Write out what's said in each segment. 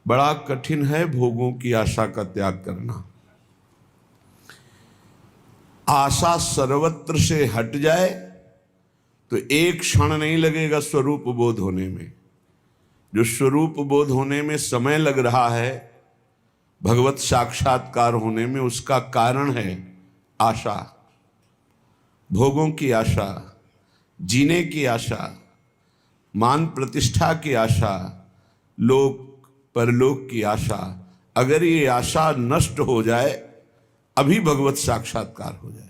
बड़ा कठिन है भोगों की आशा का त्याग करना। आशा सर्वत्र से हट जाए तो एक क्षण नहीं लगेगा स्वरूप बोध होने में। जो स्वरूप बोध होने में समय लग रहा है, भगवत साक्षात्कार होने में, उसका कारण है आशा। भोगों की आशा, जीने की आशा, मान प्रतिष्ठा की आशा, लोक परलोक की आशा। अगर ये आशा नष्ट हो जाए, अभी भगवत साक्षात्कार हो जाए।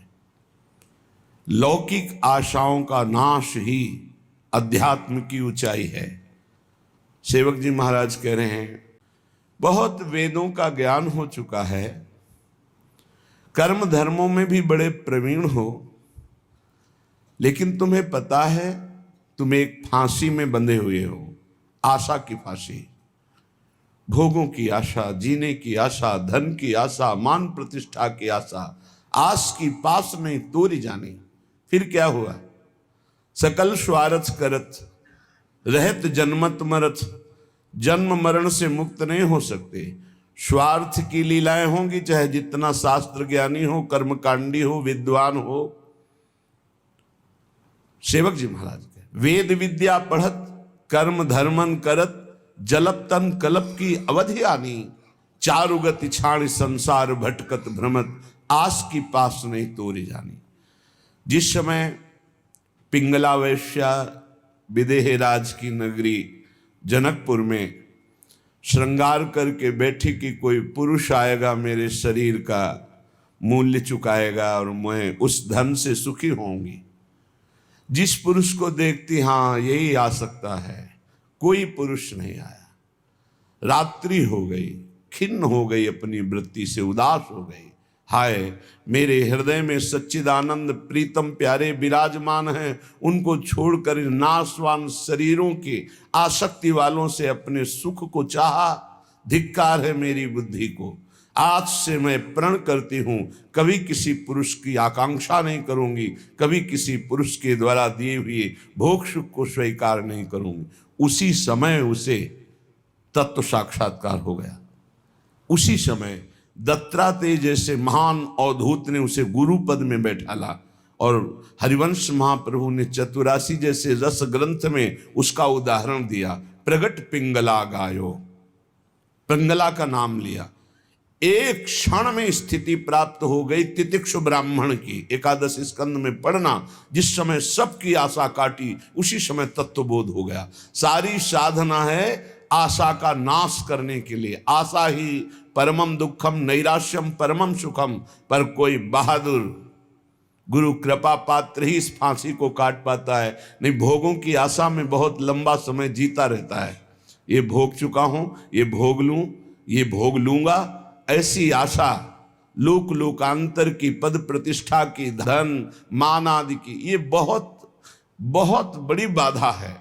लौकिक आशाओं का नाश ही अध्यात्म की ऊंचाई है। सेवक जी महाराज कह रहे हैं, बहुत वेदों का ज्ञान हो चुका है, कर्म धर्मों में भी बड़े प्रवीण हो, लेकिन तुम्हें पता है तुम एक फांसी में बंधे हुए हो, आशा की फांसी। भोगों की आशा, जीने की आशा, धन की आशा, मान प्रतिष्ठा की आशा, आस की पास नहीं तोरी जानी। फिर क्या हुआ? सकल स्वार्थ करत रहत जन्मत मरत। जन्म मरण से मुक्त नहीं हो सकते। स्वार्थ की लीलाएं होंगी, चाहे जितना शास्त्र ज्ञानी हो, कर्मकांडी हो, विद्वान हो। सेवक जी महाराज के वेद विद्या पढ़त कर्म धर्मन करत जलप तन कलप की अवधि आनी। चारुगति छाण संसार भटकत भ्रमत आस की पास नहीं तोरी जानी। जिस समय पिंगला वैश्या विदेह राज की नगरी जनकपुर में श्रृंगार करके बैठी कि कोई पुरुष आएगा, मेरे शरीर का मूल्य चुकाएगा और मैं उस धन से सुखी होंगी। जिस पुरुष को देखती, हाँ यही आ सकता है, कोई पुरुष नहीं आया। रात्रि हो गई, खिन्न हो गई, अपनी वृत्ति से उदास हो गई। हाय, मेरे हृदय में सच्चिदानंद प्रीतम प्यारे विराजमान हैं, उनको छोड़कर नाशवान शरीरों के आसक्ति वालों से अपने सुख को चाहा। धिक्कार है मेरी बुद्धि को। आज से मैं प्रण करती हूं, कभी किसी पुरुष की आकांक्षा नहीं करूंगी, कभी किसी पुरुष के द्वारा दिए हुए भोग सुख को स्वीकार नहीं करूंगी। उसी समय उसे तत्व साक्षात्कार हो गया। उसी समय दत्तात्रेय जैसे महान अवधूत ने उसे गुरु पद में बैठाला, और हरिवंश महाप्रभु ने चतुरासी जैसे रस ग्रंथ में उसका उदाहरण दिया। प्रगट पिंगला गायो, पिंगला का नाम लिया। एक क्षण में स्थिति प्राप्त हो गई तितिक्षु ब्राह्मण की। एकादश स्कंद में पढ़ना, जिस समय सबकी आशा काटी, उसी समय तत्वबोध हो गया। सारी साधना है आशा का नाश करने के लिए। आशा ही परमम दुखम नैराश्यम परमम सुखम। पर कोई बहादुर गुरु कृपा पात्र ही इस फांसी को काट पाता है, नहीं भोगों की आशा में बहुत लंबा समय जीता रहता है। ये भोग चुका हूं, ये भोग लूं, ये भोग लूंगा, ऐसी आशा लोक लोकांतर की, पद प्रतिष्ठा की, धन मान आदि की, ये बहुत बहुत बड़ी बाधा है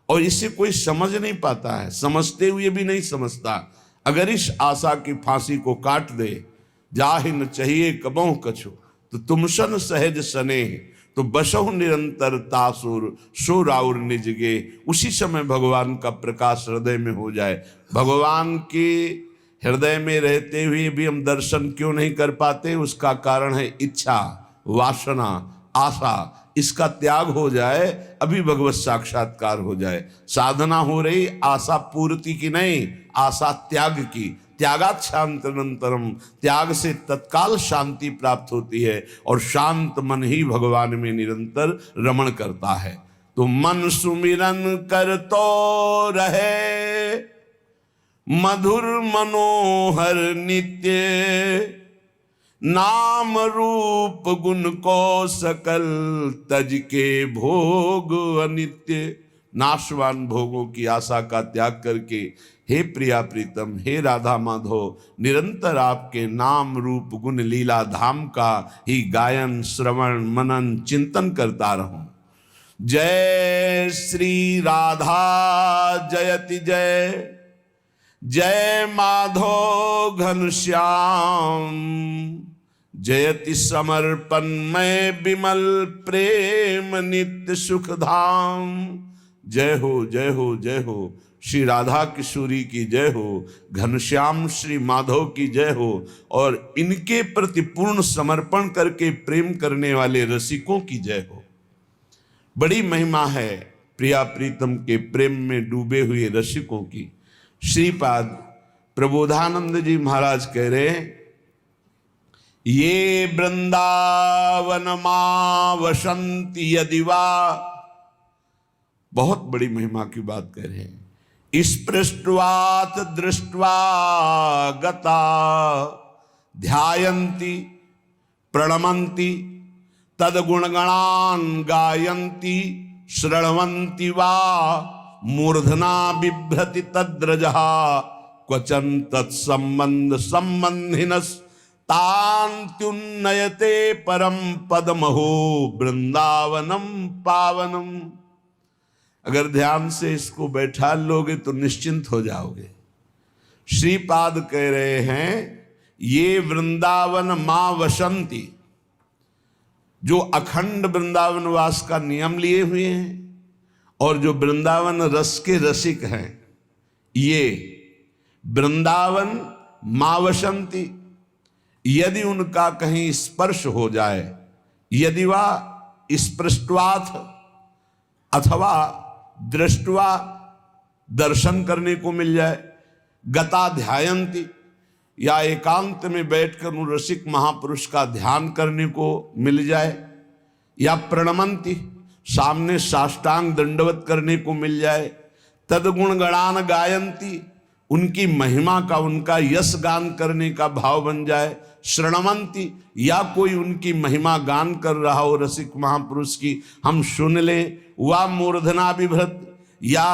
और इसे कोई समझ नहीं पाता है, समझते हुए भी नहीं समझता। अगर इस आशा की फांसी को काट दे, जाहि न चाहिए कबहु कछु, तो तुमसन सहज सने, तो बसहु निरंतर तासुर सो राउर निज गे। उसी समय भगवान का प्रकाश हृदय में हो जाए। भगवान के हृदय में रहते हुए भी हम दर्शन क्यों नहीं कर पाते? उसका कारण है इच्छा, वासना, आशा। इसका त्याग हो जाए, अभी भगवत साक्षात्कार हो जाए। साधना हो रही आशा पूर्ति की नहीं, आशा त्याग की। त्यागात् शांतनंतरम, त्याग से तत्काल शांति प्राप्त होती है और शांत मन ही भगवान में निरंतर रमण करता है। तो मन सुमिरन कर तो रहे मधुर मनोहर नित्य, नाम रूप गुण को सकल तज के भोग अनित्य। नाशवान भोगों की आशा का त्याग करके हे प्रिया प्रीतम, हे राधा माधव, निरंतर आपके नाम रूप गुण लीला धाम का ही गायन श्रवण मनन चिंतन करता रहूं। जय श्री राधा जयति जय, जय माधव घनश्याम, जयति समर्पण में विमल प्रेम नित्य सुख धाम। जय हो जय हो जय हो श्री राधा किशोरी की जय हो, घनश्याम श्री माधव की जय हो, और इनके प्रति पूर्ण समर्पण करके प्रेम करने वाले रसिकों की जय हो। बड़ी महिमा है प्रिया प्रीतम के प्रेम में डूबे हुए रसिकों की। श्रीपाद प्रबोधानंद जी महाराज कह रहे हैं, ये वृंदावन मां वसंति यदि वा, बहुत बड़ी महिमा की बात कह रहे हैं। स्पृष्ट्वात दृष्ट्वा गता ध्यायन्ति प्रणमन्ति तद्गुणगणान् गायन्ति शृण्वन्ति वा मूर्धना बिभ्रति तद्रजः क्वचन तत्संबंध संबंधिनस् तान्त्युन्नयते परम पदमहो वृंदावनम पावनम। अगर ध्यान से इसको बैठा लोगे तो निश्चिंत हो जाओगे। श्रीपाद कह रहे हैं, ये वृंदावन मां वसंती, जो अखंड वृंदावन वास का नियम लिए हुए हैं और जो वृंदावन रस के रसिक हैं, ये वृंदावन मां वसंती, यदि उनका कहीं स्पर्श हो जाए, यदि वा स्पृष्ट्वाथ अथवा दृष्टवा दर्शन करने को मिल जाए, गता ध्यायन्ति या एकांत में बैठकर उन रसिक महापुरुष का ध्यान करने को मिल जाए, या प्रणमंती सामने साष्टांग दंडवत करने को मिल जाए, तदगुण गणान गायन्ति उनकी महिमा का उनका यश गान करने का भाव बन जाए, श्रणवंती या कोई उनकी महिमा गान कर रहा हो रसिक महापुरुष की, हम सुन लें, वा मूर्धना बिभ्रत या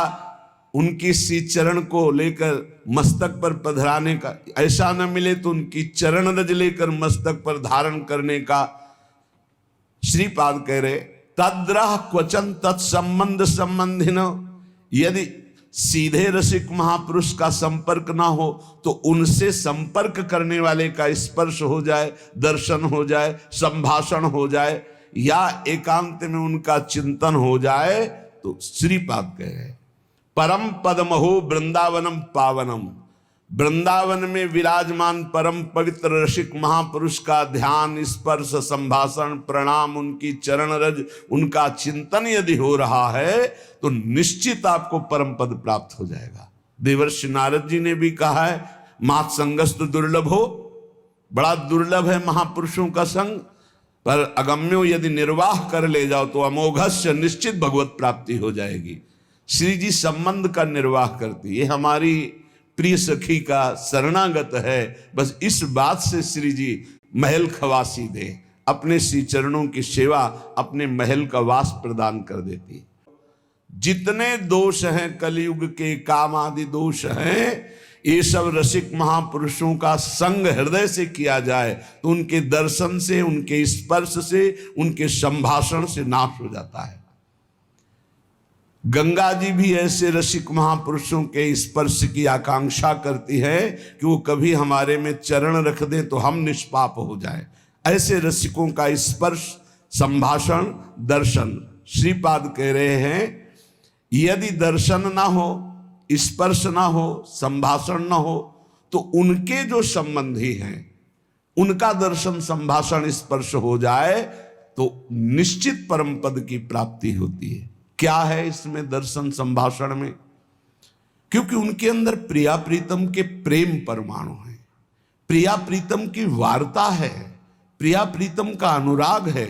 उनकी सी चरण को लेकर मस्तक पर पधराने का, ऐसा न मिले तो उनकी चरण रज लेकर मस्तक पर धारण करने का। श्रीपाद कह रहे, तद्रह क्वचन तत्संबंध संबंधिन, यदि सीधे रसिक महापुरुष का संपर्क ना हो तो उनसे संपर्क करने वाले का स्पर्श हो जाए, दर्शन हो जाए, संभाषण हो जाए, या एकांत में उनका चिंतन हो जाए, तो श्रीपाद कह रहे परम पदमहो वृंदावनम पावनम, वृंदावन में विराजमान परम पवित्र रसिक महापुरुष का ध्यान, स्पर्श, संभाषण, प्रणाम, उनकी चरण रज, उनका चिंतन यदि हो रहा है तो निश्चित आपको परम पद प्राप्त हो जाएगा। देवर्षि नारद जी ने भी कहा है, मात संगस्त दुर्लभ हो, बड़ा दुर्लभ है महापुरुषों का संग, पर अगम्यो यदि निर्वाह कर ले जाओ तो अमोघस्य निश्चित भगवत प्राप्ति हो जाएगी। श्री जी संबंध का निर्वाह करती, ये हमारी प्रिय सखी का शरणागत है। बस इस बात से श्री जी महल खवासी दे, अपने श्री चरणों की सेवा अपने महल का वास प्रदान कर देती। जितने दोष हैं कलयुग के, काम आदि दोष हैं, ये सब रसिक महापुरुषों का संग हृदय से किया जाए तो उनके दर्शन से, उनके स्पर्श से, उनके संभाषण से नाश हो जाता है। गंगा जी भी ऐसे रसिक महापुरुषों के स्पर्श की आकांक्षा करती है कि वो कभी हमारे में चरण रख दें तो हम निष्पाप हो जाए। ऐसे रसिकों का स्पर्श, संभाषण, दर्शन, श्रीपाद कह रहे हैं, यदि दर्शन ना हो, स्पर्श ना हो, संभाषण ना हो, तो उनके जो संबंधी हैं उनका दर्शन, संभाषण, स्पर्श हो जाए तो निश्चित परम पद की प्राप्ति होती है। क्या है इसमें दर्शन संभाषण में? क्योंकि उनके अंदर प्रिया प्रीतम के प्रेम परमाणु हैं, प्रिया प्रीतम की वार्ता है, प्रिया प्रीतम का अनुराग है,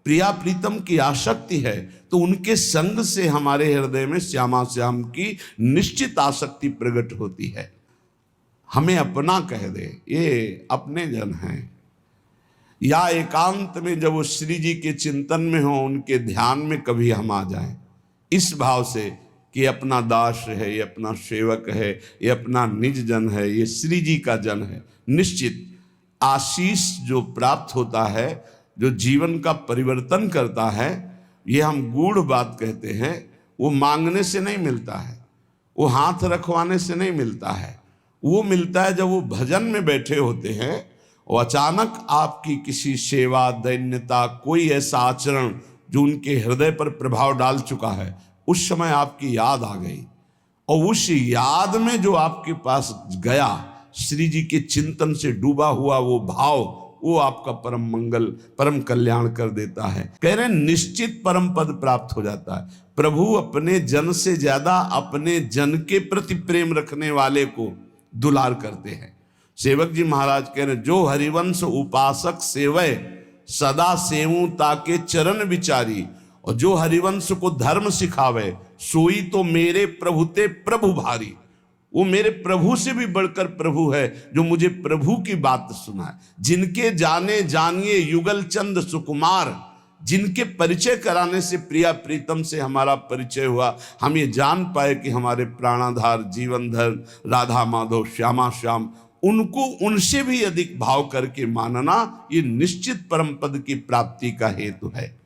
प्रिया प्रीतम की आसक्ति है, तो उनके संग से हमारे हृदय में श्यामा श्याम की निश्चित आसक्ति प्रकट होती है। हमें अपना कह दे, ये अपने जन हैं, या एकांत में जब वो श्री जी के चिंतन में हो, उनके ध्यान में कभी हम आ जाएं, इस भाव से कि अपना दास है, ये अपना सेवक है, ये अपना निज जन है, ये श्री जी का जन है, निश्चित आशीष जो प्राप्त होता है, जो जीवन का परिवर्तन करता है, ये हम गूढ़ बात कहते हैं, वो मांगने से नहीं मिलता है, वो हाथ रखवाने से नहीं मिलता है, वो मिलता है जब वो भजन में बैठे होते हैं और अचानक आपकी किसी सेवा, दैन्यता, कोई ऐसा आचरण जो उनके हृदय पर प्रभाव डाल चुका है, उस समय आपकी याद आ गई और उस याद में जो आपके पास गया, श्री जी के चिंतन से डूबा हुआ वो भाव, वो आपका परम मंगल परम कल्याण कर देता है। कह रहे हैं निश्चित परम पद प्राप्त हो जाता है। प्रभु अपने जन से ज्यादा अपने जन के प्रति प्रेम रखने वाले को दुलार करते हैं। सेवक जी महाराज कह रहे जो हरिवंश उपासक सेवय सदा सेवू ताके चरण विचारी, और जो हरिवंश को धर्म सिखावे सोई तो मेरे प्रभु ते प्रभु भारी। वो मेरे प्रभु से भी बढ़कर प्रभु है जो मुझे प्रभु की बात सुनाए। जिनके जाने जानिए युगल चंद सुकुमार, जिनके परिचय कराने से प्रिया प्रीतम से हमारा परिचय हुआ, हम ये जान पाए कि हमारे प्राणाधार जीवनधर राधा माधव श्यामा श्याम, उनको उनसे भी अधिक भाव करके मानना ये निश्चित परम पद की प्राप्ति का हेतु है।